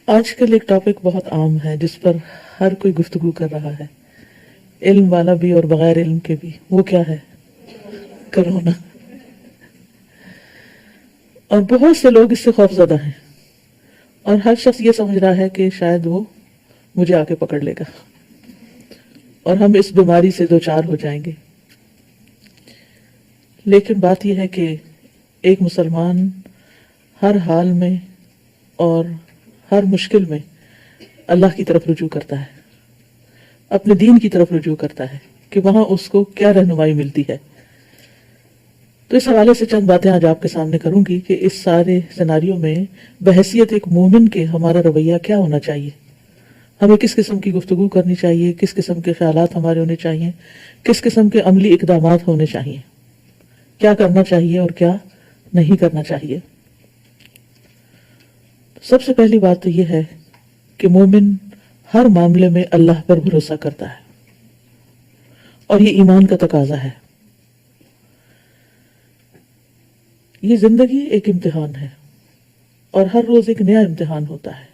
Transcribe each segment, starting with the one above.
آج کل ایک ٹاپک بہت عام ہے جس پر ہر کوئی گفتگو کر رہا ہے، علم والا بھی اور بغیر علم کے بھی۔ وہ کیا ہے؟ کرونا۔ اور بہت سے لوگ اس سے خوف زدہ ہیں، اور ہر شخص یہ سمجھ رہا ہے کہ شاید وہ مجھے آ کے پکڑ لے گا اور ہم اس بیماری سے دوچار ہو جائیں گے۔ لیکن بات یہ ہے کہ ایک مسلمان ہر حال میں اور ہر مشکل میں اللہ کی طرف رجوع کرتا ہے، اپنے دین کی طرف رجوع کرتا ہے کہ وہاں اس کو کیا رہنمائی ملتی ہے۔ تو اس حوالے سے چند باتیں آج آپ کے سامنے کروں گی کہ اس سارے سیناریو میں بحیثیت ایک مومن کے ہمارا رویہ کیا ہونا چاہیے، ہمیں کس قسم کی گفتگو کرنی چاہیے، کس قسم کے خیالات ہمارے ہونے چاہیے، کس قسم کے عملی اقدامات ہونے چاہیے، کیا کرنا چاہیے اور کیا نہیں کرنا چاہیے۔ سب سے پہلی بات تو یہ ہے کہ مومن ہر معاملے میں اللہ پر بھروسہ کرتا ہے، اور یہ ایمان کا تقاضا ہے۔ یہ زندگی ایک امتحان ہے، اور ہر روز ایک نیا امتحان ہوتا ہے،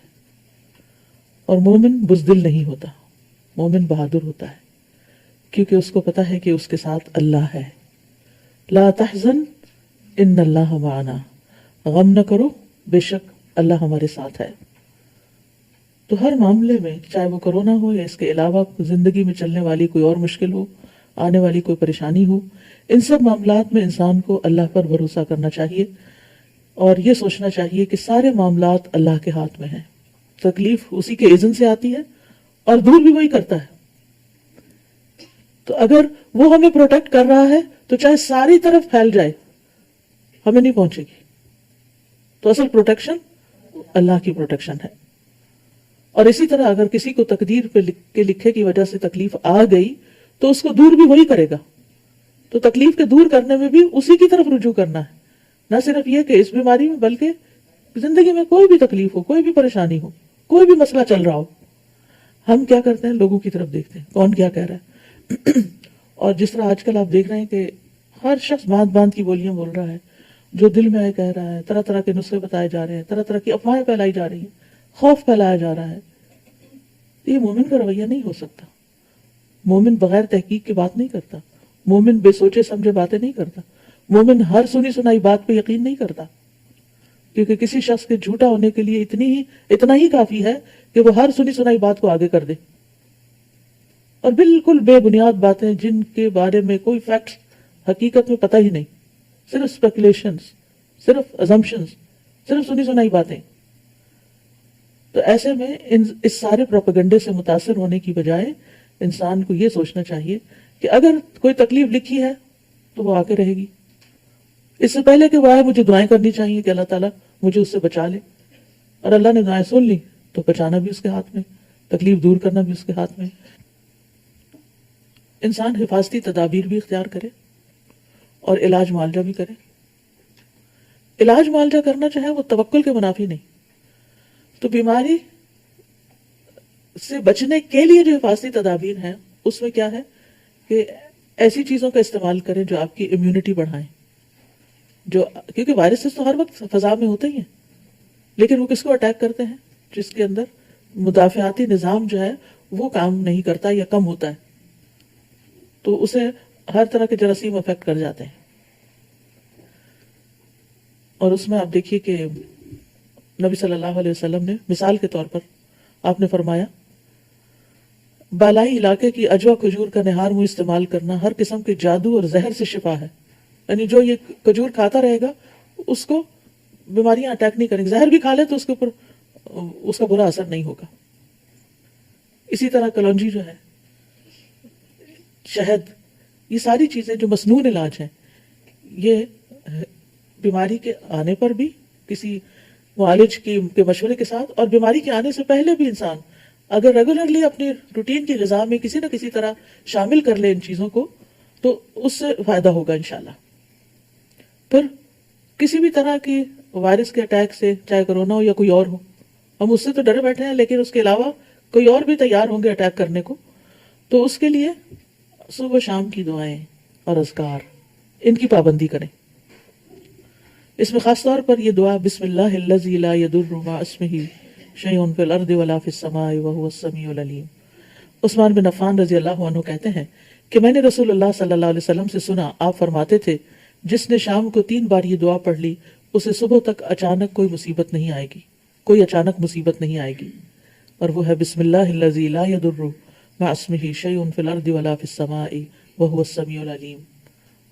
اور مومن بزدل نہیں ہوتا، مومن بہادر ہوتا ہے، کیونکہ اس کو پتا ہے کہ اس کے ساتھ اللہ ہے۔ لا تحزن ان اللہ معنا، غم نہ کرو، بے شک اللہ ہمارے ساتھ ہے۔ تو ہر معاملے میں، چاہے وہ کرونا ہو یا اس کے علاوہ زندگی میں چلنے والی کوئی اور مشکل ہو، آنے والی کوئی پریشانی ہو، ان سب معاملات میں انسان کو اللہ پر بھروسہ کرنا چاہیے، اور یہ سوچنا چاہیے کہ سارے معاملات اللہ کے ہاتھ میں ہیں، تکلیف اسی کے اذن سے آتی ہے اور دور بھی وہی کرتا ہے۔ تو اگر وہ ہمیں پروٹیکٹ کر رہا ہے تو چاہے ساری طرف پھیل جائے، ہمیں نہیں پہنچے گی۔ تو اصل پروٹیکشن اللہ کی پروٹیکشن ہے۔ اور اسی طرح اگر کسی کو تقدیر پہ لکھے کی وجہ سے تکلیف آ گئی تو اس کو دور بھی وہی کرے گا۔ تو تکلیف کے دور کرنے میں بھی اسی کی طرف رجوع کرنا ہے، نہ صرف یہ کہ اس بیماری میں، بلکہ زندگی میں کوئی بھی تکلیف ہو، کوئی بھی پریشانی ہو، کوئی بھی مسئلہ چل رہا ہو، ہم کیا کرتے ہیں؟ لوگوں کی طرف دیکھتے ہیں، کون کیا کہہ رہا ہے۔ اور جس طرح آج کل آپ دیکھ رہے ہیں کہ ہر شخص باندھ باندھ کی بولیاں بول رہا ہے، جو دل میں آئے کہہ رہا ہے، طرح طرح کے نسخے بتائے جا رہے ہیں، طرح طرح کی افواہیں پھیلائی جا رہی ہیں، خوف پھیلایا جا رہا ہے۔ یہ مومن کا رویہ نہیں ہو سکتا۔ مومن بغیر تحقیق کی بات نہیں کرتا، مومن بے سوچے سمجھے باتیں نہیں کرتا، مومن ہر سنی سنائی بات پہ یقین نہیں کرتا، کیونکہ کسی شخص کے جھوٹا ہونے کے لیے اتنا ہی کافی ہے کہ وہ ہر سنی سنائی بات کو آگے کر دے، اور بالکل بے بنیاد باتیں جن کے بارے میں کوئی فیکٹس حقیقت میں پتہ ہی نہیں، صرف اسپیکولیشنز، صرف ازمپشنز، صرف سنی سنائی باتیں۔ تو ایسے میں اس سارے پروپیگنڈے سے متاثر ہونے کی بجائے انسان کو یہ سوچنا چاہیے کہ اگر کوئی تکلیف لکھی ہے تو وہ آ کے رہے گی۔ اس سے پہلے کہ وہ آئے، مجھے دعائیں کرنی چاہیے کہ اللہ تعالیٰ مجھے اس سے بچا لے، اور اللہ نے دعائیں سن لی تو بچانا بھی اس کے ہاتھ میں، تکلیف دور کرنا بھی اس کے ہاتھ میں۔ انسان حفاظتی تدابیر بھی اختیار کرے اور علاج معالجہ بھی کرے۔ علاج معالجہ کرنا چاہے وہ توکل کے منافی نہیں، تو بیماری سے بچنے کے لیے جو حفاظتی تدابیر ہیں اس میں کیا ہے کہ ایسی چیزوں کا استعمال کریں جو آپ کی امیونٹی بڑھائیں، کیونکہ وائرسز تو ہر وقت فضا میں ہوتے ہی ہیں، لیکن وہ کس کو اٹیک کرتے ہیں؟ جس کے اندر مدافعاتی نظام جو ہے وہ کام نہیں کرتا یا کم ہوتا ہے، تو اسے ہر طرح کے جراثیم افیکٹ کر جاتے ہیں۔ اور اس میں آپ دیکھیے کہ نبی صلی اللہ علیہ وسلم نے مثال کے طور پر آپ نے فرمایا، بالائی علاقے کی اجوا کھجور کا نہار منہ استعمال کرنا ہر قسم کے جادو اور زہر سے شفا ہے۔ یعنی جو یہ کھجور کھاتا رہے گا اس کو بیماریاں اٹیک نہیں کریں گی، زہر بھی کھا لے تو اس کے اوپر اس کا برا اثر نہیں ہوگا۔ اسی طرح کلونجی جو ہے، شہد، یہ ساری چیزیں جو مسنون علاج ہیں، یہ بیماری کے آنے پر بھی کسی معالج کے مشورے کے ساتھ، اور بیماری کے آنے سے پہلے بھی انسان اگر ریگولرلی اپنی روٹین کی غذا میں کسی نہ کسی طرح شامل کر لے ان چیزوں کو، تو اس سے فائدہ ہوگا انشاءاللہ۔ پھر کسی بھی طرح کی وائرس کے اٹیک سے، چاہے کرونا ہو یا کوئی اور ہو، ہم اس سے تو ڈرے بیٹھے ہیں، لیکن اس کے علاوہ کوئی اور بھی تیار ہوں گے اٹیک کرنے کو، تو اس کے لیے صبح شام کی دعائیں اور اذکار، ان کی پابندی کریں۔ اس میں خاص طور پر یہ دعا بسم اللہ الذی لا یضر مع اسمہ شیء فی الارض ولا فی السماء وهو السمیع العلیم۔ عثمان بن عفان رضی اللہ عنہ کہتے ہیں کہ میں نے رسول اللہ صلی اللہ علیہ وسلم سے سنا، آپ فرماتے تھے جس نے شام کو 3 بار یہ دعا پڑھ لی اسے صبح تک اچانک کوئی مصیبت نہیں آئے گی، کوئی اچانک مصیبت نہیں آئے گی، اور وہ ہے بسم اللہ الذی لا یضر مع اسمہ شیء فی الارض ولا فی السماء وهو السمیع العلیم۔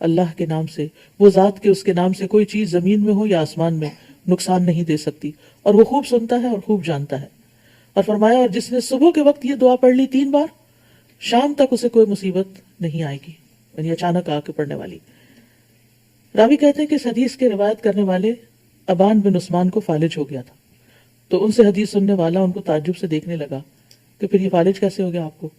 اللہ کے نام سے، وہ ذات کے اس کے نام سے کوئی چیز زمین میں ہو یا آسمان میں نقصان نہیں دے سکتی، اور وہ خوب سنتا ہے اور خوب جانتا ہے۔ اور فرمایا اور جس نے صبح کے وقت یہ دعا پڑھ لی 3 بار، شام تک اسے کوئی مصیبت نہیں آئے گی، یعنی اچانک آ کے پڑھنے والی۔ راوی کہتے ہیں کہ اس حدیث کے روایت کرنے والے ابان بن عثمان کو فالج ہو گیا تھا، تو ان سے حدیث سننے والا ان کو تعجب سے دیکھنے لگا کہ پھر یہ فالج کیسے ہو گیا آپ کو؟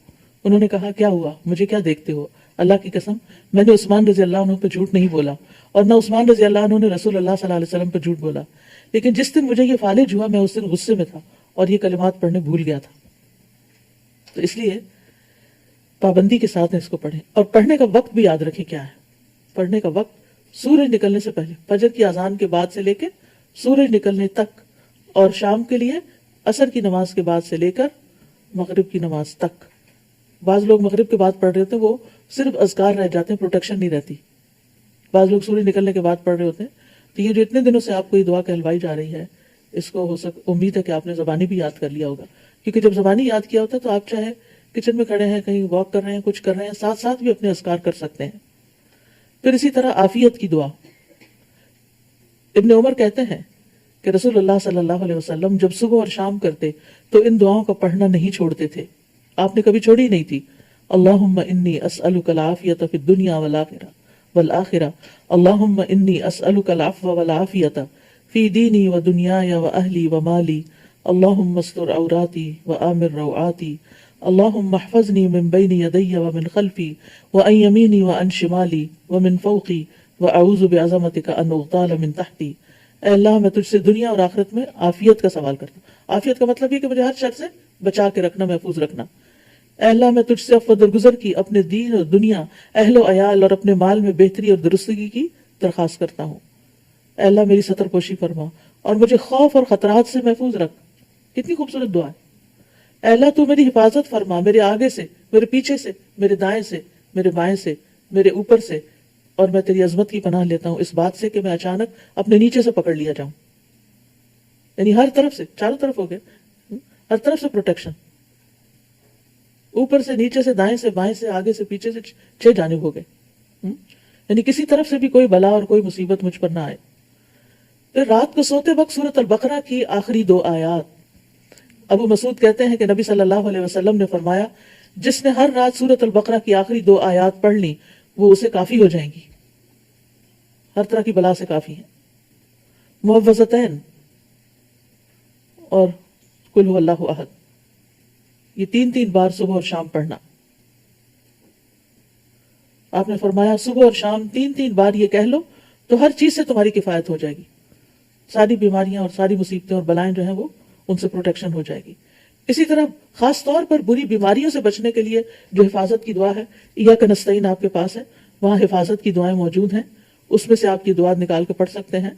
انہوں نے کہا کیا ہوا، مجھے کیا دیکھتے ہو؟ اللہ کی قسم میں نے عثمان رضی اللہ عنہ پہ جھوٹ نہیں بولا، اور نہ عثمان رضی اللہ عنہ نے رسول اللہ صلی اللہ علیہ وسلم پہ جھوٹ بولا، لیکن جس دن مجھے یہ فالج ہوا میں اس دن غصے میں تھا اور یہ کلمات پڑھنے بھول گیا تھا۔ تو اس لیے پابندی کے ساتھ اس کو پڑھیں، اور پڑھنے کا وقت بھی یاد رکھیں کیا ہے۔ پڑھنے کا وقت سورج نکلنے سے پہلے، فجر کی اذان کے بعد سے لے کے سورج نکلنے تک، اور شام کے لیے عصر کی نماز کے بعد سے لے کر مغرب کی نماز تک۔ بعض لوگ مغرب کے بعد پڑھ رہے ہوتے ہیں، وہ صرف اذکار رہ جاتے ہیں، پروٹیکشن نہیں رہتی۔ بعض لوگ سورج نکلنے کے بعد پڑھ رہے ہوتے ہیں۔ تو یہ جو اتنے دنوں سے آپ کو یہ دعا کہلوائی جا رہی ہے، اس کو امید ہے کہ آپ نے زبانی بھی یاد کر لیا ہوگا، کیونکہ جب زبانی یاد کیا ہوتا ہے تو آپ چاہے کچن میں کھڑے ہیں، کہیں واک کر رہے ہیں، کچھ کر رہے ہیں، ساتھ ساتھ بھی اپنے اذکار کر سکتے ہیں۔ پھر اسی طرح عافیت کی دعا، ابن عمر کہتے ہیں کہ رسول اللہ صلی اللہ علیہ وسلم جب صبح اور شام کرتے تو ان دعاؤں کا پڑھنا نہیں چھوڑتے تھے، آپ نے کبھی چھوڑی نہیں تھی۔ اللہم انی اسألک العافیۃ فی الدنیا والآخرہ، اللہم انی اسألک العفو والعافیۃ فی دینی و دنیای و اہلی و مالی، اللہم استر عوراتی و آمر روعاتی، اللہم احفظنی من بین یدی و من خلفی و عن یمینی و عن شمالی و من فوقی و اعوذ بعظمتک ان اغتال من تحتی۔ اے اللہ میں تجھ سے دنیا اور آخرت میں عافیت کا سوال کرتا ہوں۔ عافیت کا مطلب یہ کہ مجھے ہر شر سے بچا کے رکھنا، محفوظ رکھنا۔ اے اللہ میں تجھ سے عفو درگزر کی، اپنے دین اور دنیا، اہل و عیال اور اپنے مال میں بہتری اور درستگی کی درخواست کرتا ہوں۔ اے اللہ میری ستر پوشی فرما اور مجھے خوف اور خطرات سے محفوظ رکھ۔ کتنی خوبصورت دعا ہے۔ اے اللہ تو میری حفاظت فرما، میرے آگے سے، میرے پیچھے سے، میرے دائیں سے، میرے بائیں سے، میرے اوپر سے، اور میں تیری عظمت کی پناہ لیتا ہوں اس بات سے کہ میں اچانک اپنے نیچے سے پکڑ لیا جاؤں۔ یعنی ہر طرف سے، چاروں طرف ہو گیا، ہر طرف سے پروٹیکشن، اوپر سے، نیچے سے، دائیں سے، بائیں سے، آگے سے، پیچھے سے، 6 جانب ہو گئے۔ یعنی کسی طرف سے بھی کوئی بلا اور کوئی مصیبت مجھ پر نہ آئے۔ پھر رات کو سوتے وقت سورۃ البقرہ کی آخری 2 آیات، ابو مسعود کہتے ہیں کہ نبی صلی اللہ علیہ وسلم نے فرمایا جس نے ہر رات سورۃ البقرہ کی آخری 2 آیات پڑھ لی وہ اسے کافی ہو جائیں گی، ہر طرح کی بلا سے کافی ہیں۔ معوذتین اور قل هو اللہ احد، یہ 3 بار صبح اور شام پڑھنا۔ آپ نے فرمایا صبح اور شام 3 بار یہ کہہ لو تو ہر چیز سے تمہاری کفایت ہو جائے گی، ساری بیماریاں اور ساری مصیبتیں اور بلائیں جو ہیں وہ ان سے پروٹیکشن ہو جائے گی۔ اسی طرح خاص طور پر بری بیماریوں سے بچنے کے لیے جو حفاظت کی دعا ہے، ایاک نستعین آپ کے پاس ہے، وہاں حفاظت کی دعائیں موجود ہیں، اس میں سے آپ کی دعا نکال کے پڑھ سکتے ہیں۔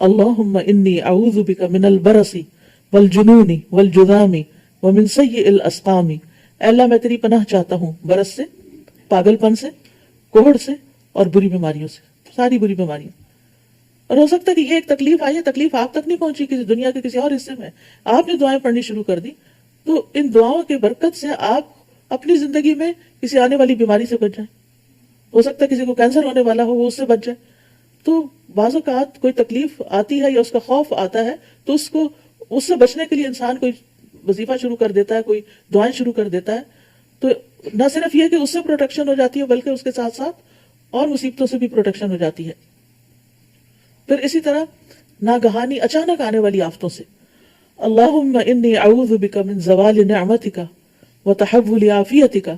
اللہم انی اعوذ بک من البرص والجنون والجذام ومن سیء الاسقام، اے اللہ میں تیری پناہ چاہتا ہوں برس سے، پاگل پن سے، کوہڑ سے اور بری بیماریوں سے، ساری بری بیماریوں۔ اور ہو سکتا ہے کہ یہ ایک تکلیف آئی ہے، تکلیف آپ تک نہیں پہنچی، کسی دنیا کے کسی اور حصے میں، آپ نے دعائیں پڑھنی شروع کر دی، تو ان دعاؤں کے برکت سے آپ اپنی زندگی میں کسی آنے والی بیماری سے بچ جائیں۔ ہو سکتا ہے کسی کو کینسر ہونے والا ہو، وہ اس سے بچ جائے۔ تو بعض اوقات کوئی تکلیف آتی ہے یا اس کا خوف آتا ہے تو اس سے بچنے کے لیے انسان کوئی وظیفہ شروع کر دیتا ہے، کوئی دعائیں شروع کر دیتا ہے، تو نہ صرف یہ کہ اس سے پروٹیکشن ہو جاتی ہے بلکہ اس کے ساتھ ساتھ اور مصیبتوں سے بھی پروٹیکشن ہو جاتی ہے۔ پھر اسی طرح ناگہانی اچانک آنے والی آفتوں سے، اللہم انی اعوذ بک من زوال نعمتک وتحول عافیتک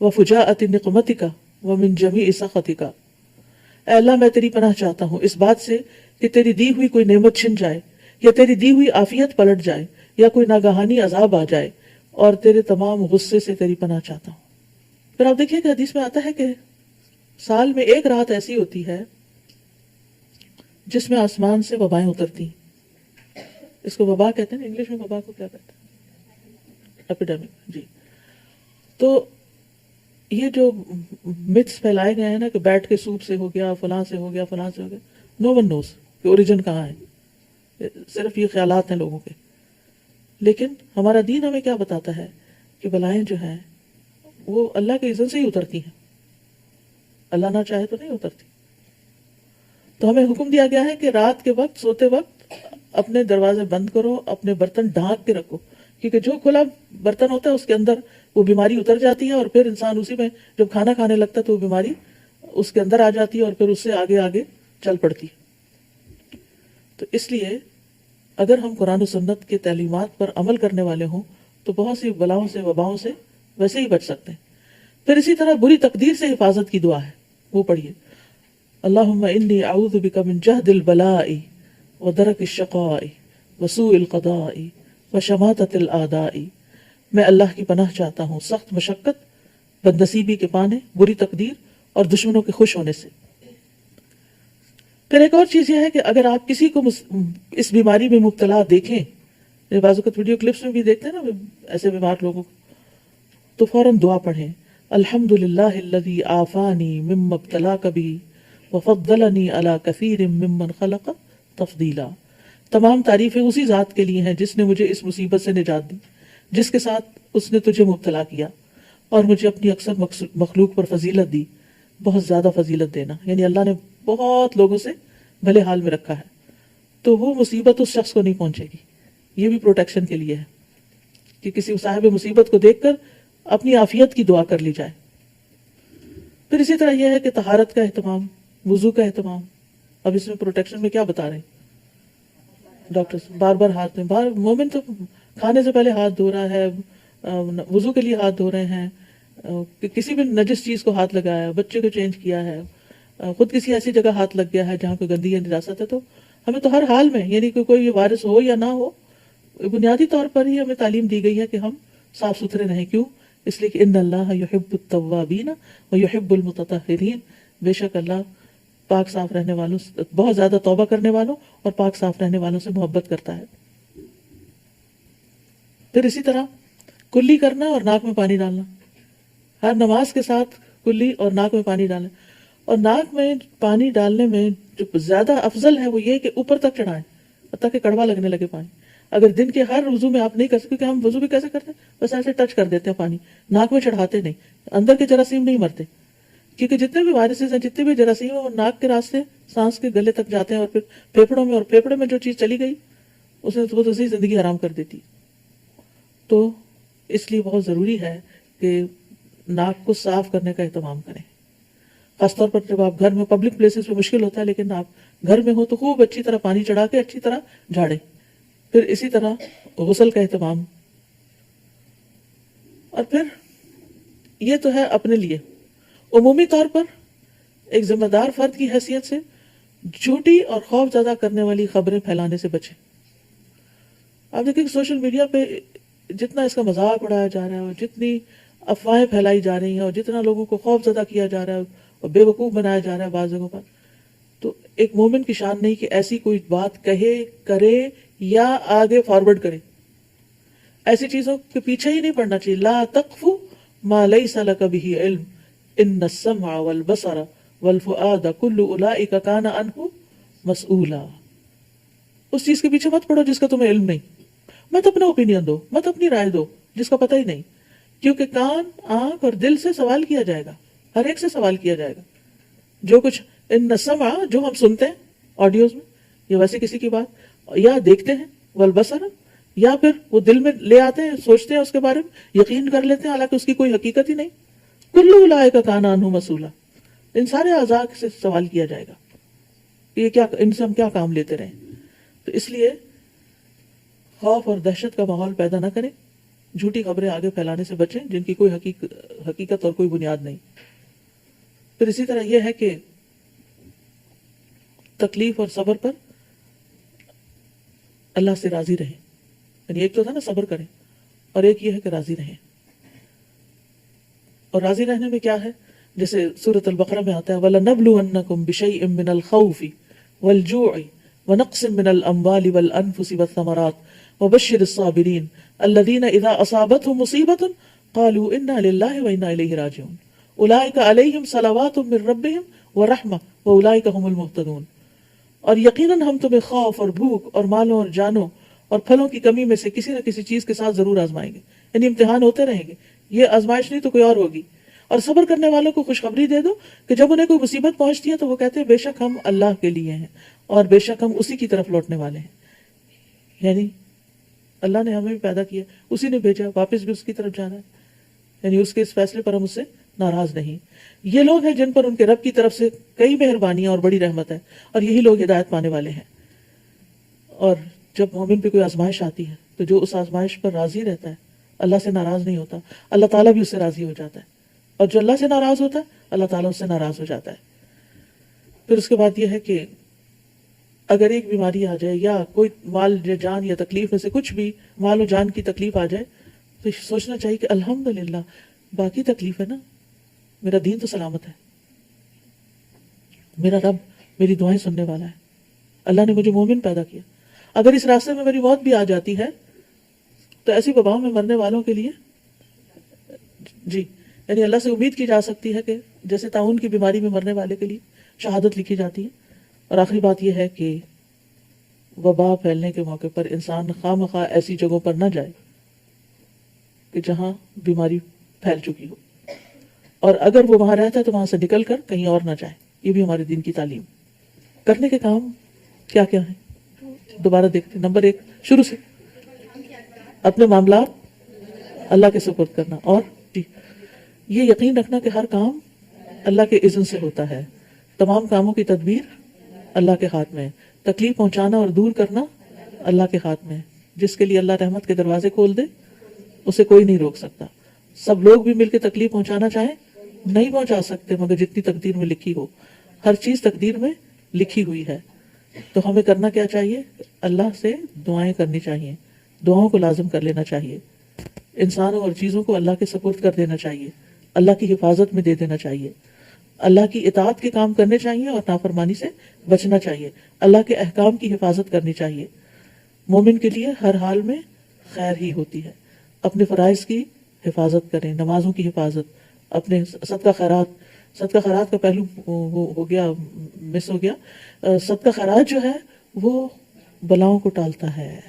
وفجاءۃ نقمتک ومن جمیع سخطک، اے اللہ میں تیری پناہ چاہتا ہوں اس بات سے کہ تیری دی ہوئی کوئی نعمت چھن جائے، یا تیری دی ہوئی عافیت پلٹ جائے، یا کوئی ناگہانی عذاب آ جائے، اور تیرے تمام غصے سے تیری پناہ چاہتا ہوں۔ پھر آپ دیکھیے کہ حدیث میں آتا ہے کہ سال میں 1 رات ایسی ہوتی ہے جس میں آسمان سے وبائیں اترتی، اس کو وبا کہتے ہیں، انگلش میں وبا کو کیا کہتے ہیں؟ ایپیڈیمک. جی. تو یہ جو متس پھیلائے گئے ہیں نا کہ بیٹھ کے سوپ سے ہو گیا، فلاں سے ہو گیا، فلاں سے ہو گیا، نو ون نوز کہ اوریجن کہاں ہے. صرف یہ خیالات ہیں لوگوں کے. لیکن ہمارا دین ہمیں کیا بتاتا ہے کہ بلائیں جو ہیں وہ اللہ کے اذن سے ہی اترتی ہیں، اللہ نہ چاہے تو نہیں اترتی. تو ہمیں حکم دیا گیا ہے کہ رات کے وقت سوتے وقت اپنے دروازے بند کرو، اپنے برتن ڈھانک کے رکھو، کیونکہ جو کھلا برتن ہوتا ہے اس کے اندر وہ بیماری اتر جاتی ہے، اور پھر انسان اسی میں جب کھانا کھانے لگتا ہے تو وہ بیماری اس کے اندر آ جاتی ہے اور پھر اس سے آگے آگے چل پڑتی ہے. تو اس لیے اگر ہم قرآن و سنت کے تعلیمات پر عمل کرنے والے ہوں تو بہت سی بلاؤں سے وباؤں سے ویسے ہی بچ سکتے ہیں. پھر اسی طرح بری تقدیر سے حفاظت کی دعا ہے، وہ پڑھیے. اللہم انی اعوذ بک من جہد البلاء ودرک الشقاء وسوء القضاء وشماتۃ الاعداء. میں اللہ کی پناہ چاہتا ہوں سخت مشقت، بدنصیبی کے پانے، بری تقدیر اور دشمنوں کے خوش ہونے سے. پھر ایک اور چیز یہ ہے کہ اگر آپ کسی کو اس بیماری میں مبتلا دیکھیں، بعض اوقات ویڈیو کلپس میں بھی دیکھتے ہیں نا ایسے بیمار لوگوں کو، تو فوراً دعا پڑھیں. الحمدللہ الذی عافانی مما ابتلاک بہ وفضلنی علی کثیر ممن خلق تفضیلا. تمام تعریفیں اسی ذات کے لیے ہیں جس نے مجھے اس مصیبت سے نجات دی جس کے ساتھ اس نے تجھے مبتلا کیا، اور مجھے اپنی اکثر مخلوق پر فضیلت دی، بہت زیادہ فضیلت دینا. یعنی اللہ نے بہت لوگوں سے بھلے حال میں رکھا ہے، تو وہ مصیبت اس شخص کو نہیں پہنچے گی. یہ بھی پروٹیکشن کے لیے ہے کہ کسی صاحب مصیبت کو دیکھ کر اپنی عافیت کی دعا کر لی جائے. پھر اسی طرح یہ ہے کہ طہارت کا اہتمام، وضو کا اہتمام. اب اس میں پروٹیکشن میں کیا بتا رہے ہیں ڈاکٹر؟ بار بار ہاتھ میں، مومن تو کھانے سے پہلے ہاتھ دھو رہا ہے، وضو کے لیے ہاتھ دھو رہے ہیں، کسی بھی نجس چیز کو ہاتھ لگایا، بچے کو چینج کیا ہے، خود کسی ایسی جگہ ہاتھ لگ گیا ہے جہاں کوئی گندی یا نجاست ہے. تو ہمیں تو ہر حال میں، یعنی کہ کوئی وائرس ہو یا نہ ہو، بنیادی طور پر ہی ہمیں تعلیم دی گئی ہے کہ ہم صاف ستھرے رہیں. کیوں؟ اس لیے کہ ان اللہ یحب التوابین ویحب المتطہرین. بے شک اللہ پاک صاف رہنے والوں، بہت زیادہ توبہ کرنے والوں اور پاک صاف رہنے والوں سے محبت کرتا ہے. پھر اسی طرح کلی کرنا اور ناک میں پانی ڈالنا، ہر نماز کے ساتھ کلی اور ناک میں پانی ڈالنا. اور ناک میں پانی ڈالنے میں جو زیادہ افضل ہے وہ یہ کہ اوپر تک چڑھائیں تاکہ کڑوا لگنے لگے پانی. اگر دن کے ہر وضو میں آپ نہیں کر سکتے، کیونکہ ہم وضو بھی کیسے کرتے ہیں، بس ایسے ٹچ کر دیتے ہیں پانی، ناک میں چڑھاتے نہیں. اندر کے جراثیم نہیں مرتے، کیونکہ جتنے بھی وائرسز ہیں، جتنے بھی جراثیم ہیں، وہ ناک کے راستے سانس کے گلے تک جاتے ہیں اور پھر پھیپھڑوں میں، اور پھیپھڑے میں جو چیز چلی گئی اس نے تو اسی زندگی حرام کر دیتی. تو اس لیے بہت ضروری ہے کہ ناک کو صاف کرنے کا اہتمام کریں. خاص طور پر جب آپ گھر میں، پبلک پلیسز پہ مشکل ہوتا ہے، لیکن آپ گھر میں ہو تو خوب اچھی طرح پانی چڑھا کے اچھی طرح جھاڑیں. پھر اسی طرح غسل کا اہتمام. اور پھر یہ تو ہے اپنے لیے. عمومی طور پر ایک ذمہ دار فرد کی حیثیت سے جھوٹی اور خوف زدہ کرنے والی خبریں پھیلانے سے بچیں. آپ دیکھیں سوشل میڈیا پہ جتنا اس کا مذاق اڑایا جا رہا ہے، اور جتنی افواہیں پھیلائی جا رہی ہیں، اور جتنا لوگوں کو خوف زدہ کیا جا رہا ہے اور بے وقوف بنایا جا رہا ہے بعض جگہوں پر، تو ایک مومن کی شان نہیں کہ ایسی کوئی بات کہے، کرے یا آگے فارورڈ کرے. ایسی چیزوں کے پیچھے ہی نہیں پڑنا چاہیے. لا تقف ما لیس لک بہ علم ان السمع والبصر والفؤاد کل اولئک کان عنہ مسئولا. اس چیز کے پیچھے مت پڑو جس کا تمہیں علم نہیں. مت اپنا اوپینین دو، مت اپنی رائے دو جس کا پتہ ہی نہیں، کیونکہ کان، آنکھ اور دل سے سوال کیا جائے گا، ہر ایک سے سوال کیا جائے گا. جو کچھ ان السمع، جو ہم سنتے ہیں آڈیوز میں یا ویسے کسی کی بات یا دیکھتے ہیں، والبصر، یا پھر وہ دل میں لے آتے ہیں، سوچتے ہیں اس کے بارے میں، یقین کر لیتے ہیں حالانکہ اس کی کوئی حقیقت ہی نہیں. کل اولئک کان عنہ مسئولا. ان سارے اعضاء سے سوال کیا جائے گا یہ کیا، ان سے ہم کیا کام لیتے رہے. تو اس لیے خوف اور دہشت کا ماحول پیدا نہ کریں، جھوٹی خبریں آگے پھیلانے سے بچیں جن کی کوئی حقیقت اور کوئی بنیاد نہیں. پھر اسی طرح یہ ہے کہ تکلیف اور صبر پر اللہ سے راضی رہیں. یعنی ایک تو تھا نا صبر کریں، اور ایک یہ ہے کہ راضی رہیں. اور راضی رہنے میں کیا ہے، جیسے سورۃ البقرہ میں آتا ہے وَلَنَبْلُوَنَّكُمْ بِشَيْءٍ مِّنَ الْخَوْفِ وَالْجُوعِ ونقص من الاموال والانفس والثمرات وبشر الصابرين الذين اذا اصابتهم مصيبة قالوا انا لله وانا الیہ راجعون اولئک علیہم صلوات من ربهم ورحمہ واولئک هم المہتدون. اور یقیناً ہم تمہیں خوف اور بھوک اور مالوں اور جانوں اور پھلوں کی کمی میں سے کسی نہ کسی چیز کے ساتھ ضرور آزمائیں گے. یعنی امتحان ہوتے رہیں گے, یہ آزمائش نہیں تو کوئی اور ہوگی. اور صبر کرنے والوں کو خوشخبری دے دو کہ جب انہیں کوئی مصیبت پہنچتی ہے تو وہ کہتے ہیں بے شک ہم اللہ کے لیے ہیں اور بے شک ہم اسی کی طرف لوٹنے والے ہیں. یعنی اللہ نے ہمیں بھی پیدا کیا, اسی نے بھیجا, واپس بھی اس کی طرف جانا ہے. یعنی اس کے اس فیصلے پر ہم اس سے ناراض نہیں. یہ لوگ ہیں جن پر ان کے رب کی طرف سے کئی مہربانیاں اور بڑی رحمت ہے, اور یہی لوگ ہدایت پانے والے ہیں. اور جب مومن پہ کوئی آزمائش آتی ہے تو جو اس آزمائش پر راضی رہتا ہے, اللہ سے ناراض نہیں ہوتا, اللہ تعالیٰ بھی اس سے راضی ہو جاتا ہے. اور جو اللہ سے ناراض ہوتا ہے اللہ تعالیٰ اس سے ناراض ہو جاتا ہے. پھر اس کے بعد یہ ہے کہ اگر ایک بیماری آ جائے یا کوئی مال یا جان یا تکلیف میں سے کچھ بھی مال و جان کی تکلیف آ جائے تو سوچنا چاہیے کہ الحمدللہ باقی تکلیف ہے نا, میرا دین تو سلامت ہے, میرا رب میری دعائیں سننے والا ہے, اللہ نے مجھے مومن پیدا کیا. اگر اس راستے میں میری موت بھی آ جاتی ہے تو ایسی وباؤں میں مرنے والوں کے لیے جی یعنی اللہ سے امید کی جا سکتی ہے کہ جیسے طاعون کی بیماری میں مرنے والے کے لیے شہادت لکھی جاتی ہے. اور آخری بات یہ ہے کہ وبا پھیلنے کے موقع پر انسان خواہ مخواہ ایسی جگہوں پر نہ جائے کہ جہاں بیماری پھیل چکی ہو, اور اگر وہ وہاں رہتا ہے تو وہاں سے نکل کر کہیں اور نہ جائے. یہ بھی ہمارے دین کی تعلیم. کرنے کے کام کیا کیا ہیں دوبارہ دیکھتے. نمبر 1 شروع سے اپنے معاملات اللہ کے سپرد کرنا, اور یہ یقین رکھنا کہ ہر کام اللہ کے اذن سے ہوتا ہے, تمام کاموں کی تدبیر اللہ کے ہاتھ میں ہے, تکلیف پہنچانا اور دور کرنا اللہ کے ہاتھ میں ہے. جس کے لیے اللہ رحمت کے دروازے کھول دے اسے کوئی نہیں روک سکتا. سب لوگ بھی مل کے تکلیف پہنچانا چاہیں نہیں پہنچا سکتے مگر جتنی تقدیر میں لکھی ہو. ہر چیز تقدیر میں لکھی ہوئی ہے. تو ہمیں کرنا کیا چاہیے, اللہ سے دعائیں کرنی چاہیے, دعاؤں کو لازم کر لینا چاہیے, انسانوں اور چیزوں کو اللہ کے سپرد کر دینا چاہیے, اللہ کی حفاظت میں دے دینا چاہیے, اللہ کی اطاعت کے کام کرنے چاہیے اور نافرمانی سے بچنا چاہیے, اللہ کے احکام کی حفاظت کرنی چاہیے. مومن کے لیے ہر حال میں خیر ہی ہوتی ہے. اپنے فرائض کی حفاظت کریں, نمازوں کی حفاظت, اپنے صدقہ خیرات کا پہلو ہو گیا, مس ہو گیا. صدقہ خیرات جو ہے وہ بلاؤں کو ٹالتا ہے.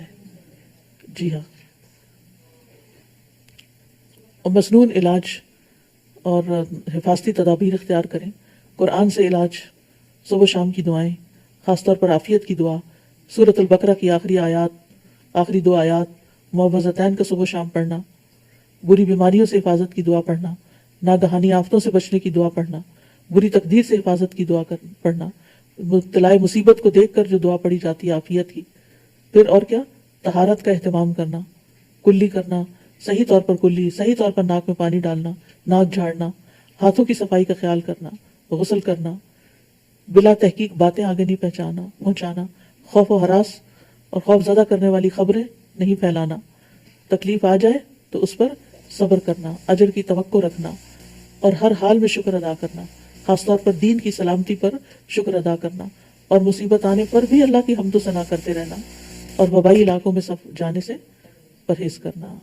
جی ہاں, اور مسنون علاج اور حفاظتی تدابیر اختیار کریں. قرآن سے علاج, صبح شام کی دعائیں, خاص طور پر عافیت کی دعا, سورۃ البقرہ کی آخری 2 آیات, معوذتین کا صبح شام پڑھنا, بری بیماریوں سے حفاظت کی دعا پڑھنا, ناگہانی آفتوں سے بچنے کی دعا پڑھنا, بری تقدیر سے حفاظت کی دعا پڑھنا, مبتلائے مصیبت کو دیکھ کر جو دعا پڑھی جاتی ہے عافیت کی. پھر اور کیا, طہارت کا اہتمام کرنا, کلی کرنا, صحیح طور پر کلی, صحیح طور پر ناک میں پانی ڈالنا, ناک جھاڑنا, ہاتھوں کی صفائی کا خیال کرنا, غسل کرنا, بلا تحقیق باتیں آگے نہیں پہنچانا, خوف و ہراس اور خوف زدہ کرنے والی خبریں نہیں پھیلانا, تکلیف آ جائے تو اس پر صبر کرنا, اجر کی توقع رکھنا, اور ہر حال میں شکر ادا کرنا, خاص طور پر دین کی سلامتی پر شکر ادا کرنا, اور مصیبت آنے پر بھی اللہ کی حمد و ثنا کرتے رہنا, اور وبائی علاقوں میں جانے سے پرہیز کرنا.